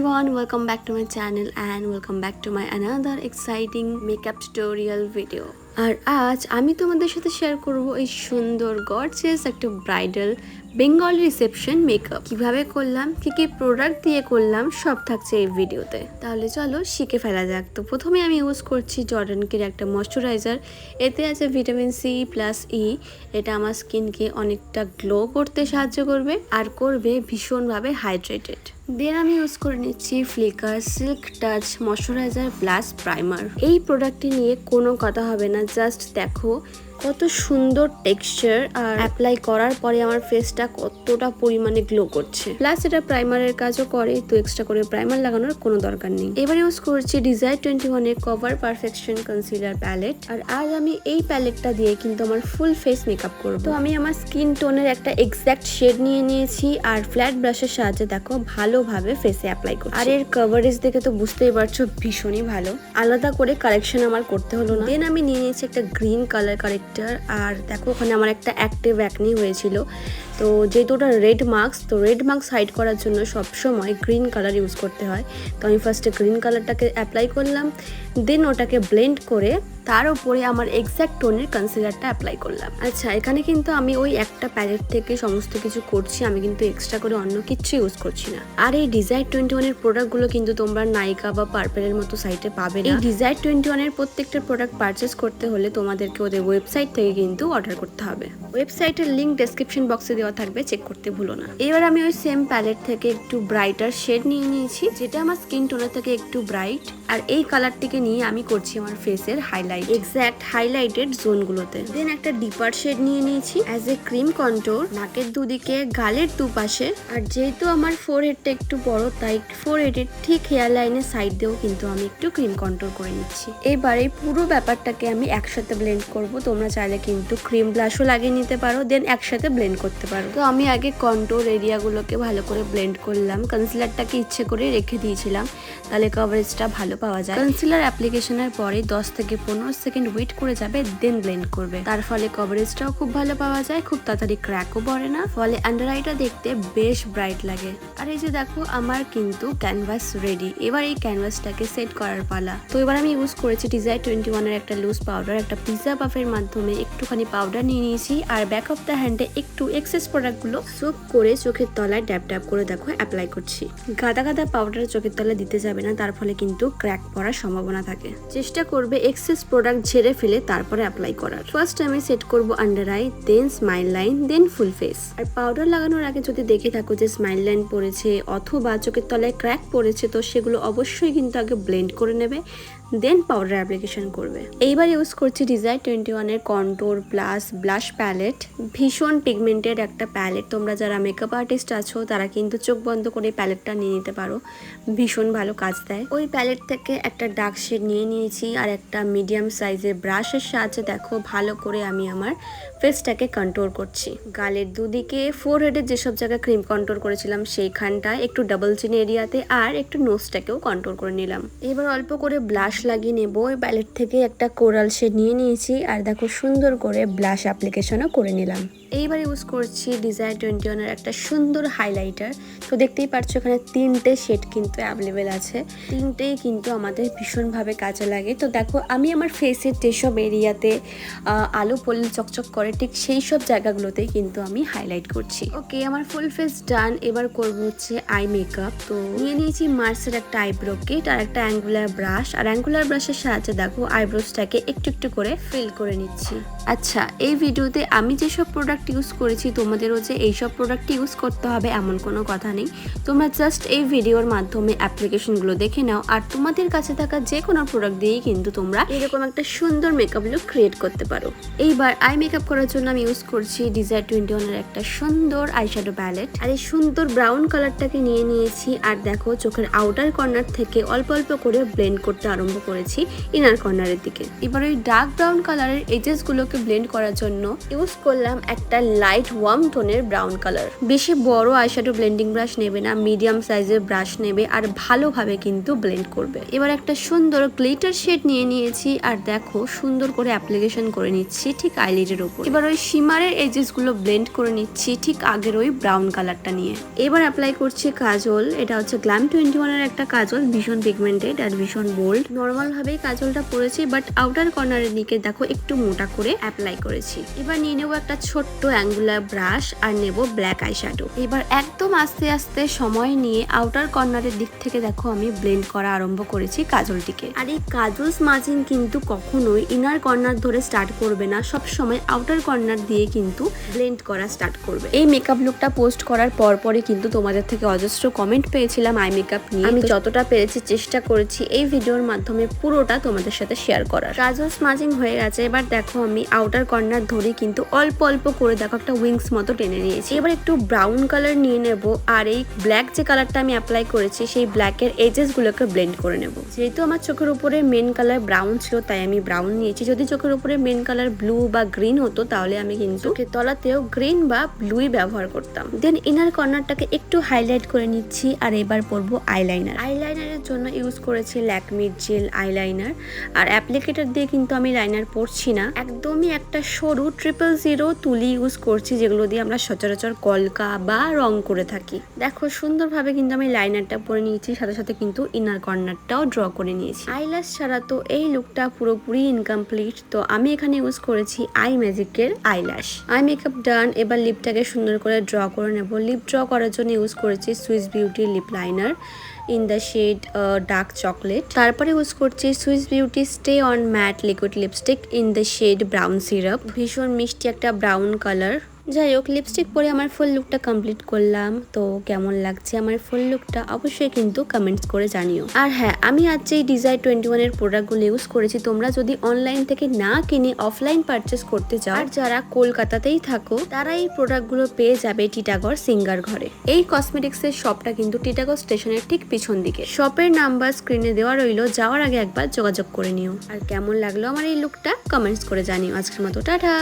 everyone, welcome back to my channel and welcome back to my another exciting makeup tutorial video. আর আজ আমি তোমাদের সাথে share করব এই সুন্দর গর্জিয়াস একটা ব্রাইডাল বেঙ্গলি রিসেপশন মেকআপ কিভাবে করলাম, কি প্রোডাক্ট দিয়ে করলাম, সব থাকছে এই ভিডিওতে। তাহলে চলো শিখে ফেলা যাক। তো প্রথমে আমি ইউজ করছি জর্ডানকের একটা ময়শ্চারাইজার। এতে আছে ভিটামিন সি প্লাস ই। এটা আমার স্কিনকে অনেকটা গ্লো করতে সাহায্য করবে আর করবে ভীষণভাবে হাইড্রেটেড। দেন আমি ইউজ করে নিচ্ছি flicker silk touch moisturiser plus primer. এই প্রোডাক্টটি নিয়ে কোনো কথা হবে না, জাস্ট দেখো কত সুন্দর টেক্সচার আর অ্যাপ্লাই করার পরে আমার ফেসটা কতটা পরিমাণে গ্লো করছে। প্লাস এটা প্রাইমারের কাজও করে, তো এক্সট্রা করে প্রাইমার লাগানোর কোনো দরকার নেই। এবার ইউজ করছি ডিজায়ার 21 এর কভার পারফেকশন কনসিলার প্যালেট। আর আজ আমি এই প্যালেটটা দিয়ে কিন্তু আমার ফুল ফেস মেকআপ করব। তো আমি আমার স্কিন টোনের একটা এক্সাক্ট শেড নিয়ে নিয়েছি আর ফ্ল্যাট ব্রাশের সাহায্যে দেখো ভালোভাবে ফেসে অ্যাপ্লাই করছি। আর এর কভারেজ দেখে তো বুঝতেই পারছো ভীষণই ভালো, আলাদা করে কারেকশন আমার করতে হলো না। দেন আমি নিয়ে নিয়েছি একটা গ্রিন কালার কারেক্টার। আর দেখো ওখানে আমার একটা অ্যাক্টিভ অ্যাকনি হয়েছিল, তো যেহেতু ওটা রেড মার্কস, তো রেড মার্কস হাইড করার জন্য সবসময় গ্রিন কালার ইউজ করতে হয়। তো আমি ফার্স্টে গ্রিন কালারটাকে অ্যাপ্লাই করলাম, দেন ওটাকে ব্লেন্ড করে তার উপরে আমার এক্স্যাক্ট টোনের কনসিলারটা অ্যাপ্লাই করলাম। আচ্ছা, এখানে কিন্তু আমি ওই একটা প্যালেট থেকে সমস্ত কিছু করছি, আমি কিন্তু এক্সট্রা করে অন্য কিছু ইউজ করছি না। আর এই ডিজায়ার 21 এর প্রোডাক্টগুলো কিন্তু তোমরা নাইকা বা পার্পেলের মতো সাইটে পাবে না। এই ডিজায়ার 21 এর প্রত্যেকটা প্রোডাক্ট পারচেস করতে হলে তোমাদেরকে ওদের ওয়েবসাইট থেকে কিন্তু অর্ডার করতে হবে। ওয়েবসাইটের লিঙ্ক ডেসক্রিপশন বক্সে দেওয়া থাকবে, চেক করতে ভুলো না। এবার আমি ওই সেম প্যালেট থেকে একটু ব্রাইটার শেড নিয়ে নিয়েছি, যেটা আমার স্কিন টোনের থেকে একটু ব্রাইট। আর এই কালারটিকে নিয়ে আমি করছি আমার ফেসের হাইলাইট, এক্স্যাক্ট হাইলাইটেড জোনগুলোতে। দেন একটা ডিপার শেড নিয়ে নিয়েছি অ্যাজ এ ক্রিম কন্ট্রোর নাকের দুদিকে, গালের দুপাশে। আর যেহেতু আমার ফোরহেডটা একটু বড়, তাই ফোরহেডের ঠিক হেয়ার লাইনের সাইড দিয়েও কিন্তু আমি একটু ক্রিম কন্ট্রোল করে নিচ্ছি। এবার এই পুরো ব্যাপারটাকে আমি একসাথে ব্লেন্ড করব। তোমরা চাইলে কিন্তু ক্রিম ব্লাশও লাগিয়ে নিতে পারো, দেন একসাথে ব্লেন্ড করতে পারো। তো আমি আগে কন্ট্রোর এরিয়াগুলোকে ভালো করে ব্লেন্ড করলাম। কনসিলারটাকে ইচ্ছে করে রেখে দিয়েছিলাম, তাহলে কভারেজটা ভালো পাওয়া যায়। কনসিলার অ্যাপ্লিকেশনের পরে 10 থেকে 15 সেকেন্ড ওয়েট করে যাবে, দেন ব্লেন্ড করবে। তার ফলে কভারেজটাও খুব ভালো পাওয়া যায়, খুব তাড়াতাড়ি ক্র্যাকও পড়ে না, ফলে আন্ডার আইটা দেখতে বেশ ব্রাইট লাগে। আর এই যে দেখো আমার কিন্তু ক্যানভাস রেডি। এবার এই ক্যানভাসটাকে সেট করার পালা। তো এবার আমি ইউজ করেছি ডিজায়ার 21 এর একটা লুজ পাউডার। একটা পিৎজা পাফের মাধ্যমে একটুখানি পাউডার নিয়ে নিয়েছি আর ব্যাক অফ দ্য হ্যান্ডে একটু এক্সেস প্রোডাক্টগুলো সোপ করে চোখের তলায় ড্যাব ড্যাব করে দেখো অ্যাপ্লাই করছি। গাদা গাদা পাউডার চোখের তলায় দিতে যাবে না, তার ফলে কিন্তু ক্র্যাক পড়ার সম্ভাবনা থাকে। চেষ্টা করবে এক্সেস প্রোডাক্ট ঝেড়ে ফেলে তারপরে অ্যাপ্লাই করার। ফার্স্ট আমি সেট করব আন্ডার আই, দেন স্মাইল লাইন, দেন ফুল ফেস। আর পাউডার লাগানোর আগে যদি দেখে থাকো যে স্মাইল লাইন পড়েছে অথবা চোখের তলায় ক্র্যাক পড়েছে, তো সেগুলো অবশ্যই কিন্তু আগে ব্লেন্ড করে নেবে, দেন পাউডার অ্যাপ্লিকেশন করবে। এইবার ইউজ করছি ডিজায়ার 21 এর কন্ট্রোর প্লাস ব্লাশ প্যালেট। ভীষণ পিগমেন্টেড একটা প্যালেট। তোমরা যারা মেকআপ আর্টিস্ট আছো তারা কিন্তু চোখ বন্ধ করে প্যালেটটা নিয়ে নিতে পারো, ভীষণ ভালো কাজ দেয়। ওই প্যালেট থেকে একটা ডার্ক শেড নিয়ে নিয়েছি আর একটা মিডিয়াম সাইজের ব্রাশের সাহায্যে দেখো ভালো করে আমি আমার ফেসটাকে কন্ট্রোল করছি। গালের দুদিকে, ফোরহেডের যেসব জায়গায় ক্রিম কন্ট্রোল করেছিলাম সেইখানটায়, একটু ডাবল চিন এরিয়াতে, আর একটু নোজটাকেও কন্ট্রোল করে নিলাম। এবার অল্প করে ব্লাশ লাগিয়ে নেবো। ওই প্যালেট থেকে একটা কোরাল শেড নিয়ে নিয়েছি আর দেখো সুন্দর করে ব্লাশ অ্যাপ্লিকেশনও করে নিলাম। এইবার ইউজ করছি ডিজায়ার 21 এর একটা সুন্দর হাইলাইটার। তো দেখতেই পাচ্ছ এখানে 3টে শেড কিন্তু অ্যাভেলেবেল আছে, 3টেই কিন্তু আমাদের ভীষণভাবে কাজে লাগে। তো দেখো আমি আমার ফেসের যেসব এরিয়াতে আলো পড়লে চকচক করে ঠিক সেই সব জায়গাগুলোতেই কিন্তু আমি হাইলাইট করছি। ওকে, আমার ফুল ফেস ডান। এবার করবো হচ্ছে আই মেকআপ। তো নিয়ে নিয়েছি মার্সের একটা আইব্রো কিট আর একটা অ্যাঙ্গুলার ব্রাশ। আর অ্যাঙ্গুলার ব্রাশের সাহায্যে দেখো আইব্রোসটাকে একটু একটু করে ফিল করে নিচ্ছি। আচ্ছা, এই ভিডিওতে আমি যেসব প্রোডাক্ট ইউজ করেছি তোমাদেরও যে এইসব প্রোডাক্ট ইউজ করতে হবে এমন কোনো কথা নেই। তোমরা জাস্ট এই ভিডিওর মাধ্যমে অ্যাপ্লিকেশনগুলো দেখে নাও আর তোমাদের কাছে থাকা যে কোনো প্রোডাক্ট দিয়েই কিন্তু তোমরা এরকম একটা সুন্দর মেকআপ লুক ক্রিয়েট করতে পারো। এইবার আই মেকআপ করার জন্য আমি ইউজ করছি ডিজায়ার 21 এর একটা সুন্দর আইশ্যাডো প্যালেট। আর এই সুন্দর ব্রাউন কালারটাকে নিয়ে নিয়েছি আর দেখো চোখের আউটার কর্নার থেকে অল্প অল্প করে ব্লেন্ড করতে আরম্ভ করেছি ইনার কর্নারের দিকে। এবার ওই ডার্ক ব্রাউন কালারের এজেস গুলোকে ব্লেন্ড করার জন্য ইউজ করলাম একটা লাইট ওয়ার্ম টোনের ব্রাউন কালার। বেশি বড় আইশ্যাডো ব্লেন্ডিং ব্রাশ নেবে না, মিডিয়াম সাইজের ব্রাশ নেবে আর ভালোভাবে কিন্তু ব্লেন্ড করবে। এবার একটা সুন্দর গ্লিটার শেড নিয়ে নিয়েছি আর দেখো সুন্দর করে অ্যাপ্লিকেশন করে নিচ্ছি ঠিক আইলিডের উপর। এবার ওই শিমারের এজেস গুলো ব্লেন্ড করে নিচ্ছি ঠিক আগের ওই ব্রাউন কালারটা নিয়ে। এবার অ্যাপ্লাই করছি কাজল। এটা হচ্ছে গ্ল্যাম 21 এর একটা কাজল, ভীষণ পিগমেন্টেড আর ভীষণ বোল্ড। নর্মাল ভাবেই কাজলটা পরেছি, বাট আউটার কর্নারের দিকে দেখো একটু মোটা করে অ্যাপ্লাই করেছি। এবার নিয়ে নেবো একটা ছোট্ট অ্যাঙ্গুলার ব্রাশ আর নেব ব্ল্যাক আইশ্যাডো। এবার একদম আস্তে আস্তে সময় নিয়ে আউটার কর্নারের দিক থেকে দেখো আমি ব্লেন্ড করা আরম্ভ করেছি কাজলটিকে। আর এই কাজল স্মাজিং কিন্তু কখনোই ইনার কর্নার ধরে স্টার্ট করবে না, সব সময় আউটার কর্নার দিয়ে কিন্তু ব্লেন্ড করা স্টার্ট করবে। এই মেকআপ লুকটা পোস্ট করার পরপরই কিন্তু তোমাদের থেকে অজস্র কমেন্ট পেয়েছিলাম আই মেকআপ নিয়ে। আমি যতটা পেরেছি চেষ্টা করেছি এই ভিডিওর মাধ্যমে পুরোটা তোমাদের সাথে শেয়ার করার। কাজল স্মাজিং হয়ে গেছে। এবার দেখো আমি আউটার কর্নার ধরে কিন্তু অল্প অল্প করে দেখো একটা উইংস মতো টেনে নিয়েছি। এবার একটু ব্রাউন কালার নিয়ে নেব আর এই ব্ল্যাক যে কালারটা আমি অ্যাপ্লাই করেছি সেই ব্ল্যাকের এজেস গুলোকে ব্লেন্ড করে নেব। যেহেতু আমার চোখের উপরে মেন কালার ব্রাউন ছিল তাই আমি ব্রাউন নিয়েছি। যদি চোখের উপরে মেন কালার ব্লু বা গ্রিন হতো তাহলে আমি কিন্তু চোখের তলাতেও গ্রিন বা ব্লুই ব্যবহার করতাম। দেন ইনার কর্নারটাকে একটু হাইলাইট করে নিচ্ছি আর এবার পরবো আইলাইনার। আইলাইনারের জন্য ইউজ করেছি ল্যাকমির জেল আইলাইনার। আর অ্যাপ্লিকেটর দিয়ে কিন্তু আমি লাইনার পরছি না, একদমই একটা সরু 000 তুলি ইউজ করছি, যেগুলো দিয়ে আমরা সচরাচর কলকা বা রং করে থাকি। দেখো সুন্দরভাবে কিন্তু আমি লাইনারটা পরে নিয়েছি, সাথে সাথে কিন্তু ইনার কর্নারটাও ড্র করে নিয়েছি। আইল্যাশ ছাড়া তো এই লুকটা পুরোপুরি ইনকমপ্লিট, তো আমি এখানে ইউজ করেছি আই ম্যাজিকের আইল্যাশ। আই মেকআপ ডান। এবার লিপটাকে সুন্দর করে ড্র করে নেব। লিপ ড্র করার জন্য ইউজ করেছি Swiss Beauty lip liner in the shade dark chocolate. তারপরে ইউজ করছি Swiss Beauty stay on matte liquid lipstick in the shade brown syrup, ভীষণ মিষ্টি একটা ব্রাউন কালার। যাই হোক, লিপস্টিক পরে আমার ফুল লুকটা কমপ্লিট করলাম। তো কেমন লাগছে আমার ফুল লুকটা অবশ্যই কিন্তু কমেন্টস করে জানিও। আর হ্যাঁ, আমি আজ এই ডিজাইন 21 এর প্রোডাক্টগুলো ইউজ করেছি। তোমরা যদি অনলাইন থেকে না কিনে অফলাইন পারচেস করতে চাও আর যারা কলকাতাতেই থাকো তারা এই প্রোডাক্টগুলো পেয়ে যাবে টিটাগড় সিঙ্গার ঘরে। এই কসমেটিক্সের শপটা কিন্তু টিটাগড় স্টেশনের ঠিক পিছন দিকে। শপের নাম্বার স্ক্রিনে দেওয়া রইলো, যাওয়ার আগে একবার যোগাযোগ করে নিও। আর কেমন লাগলো আমার এই লুকটা কমেন্টস করে জানিও। আজকের মতো টাটা।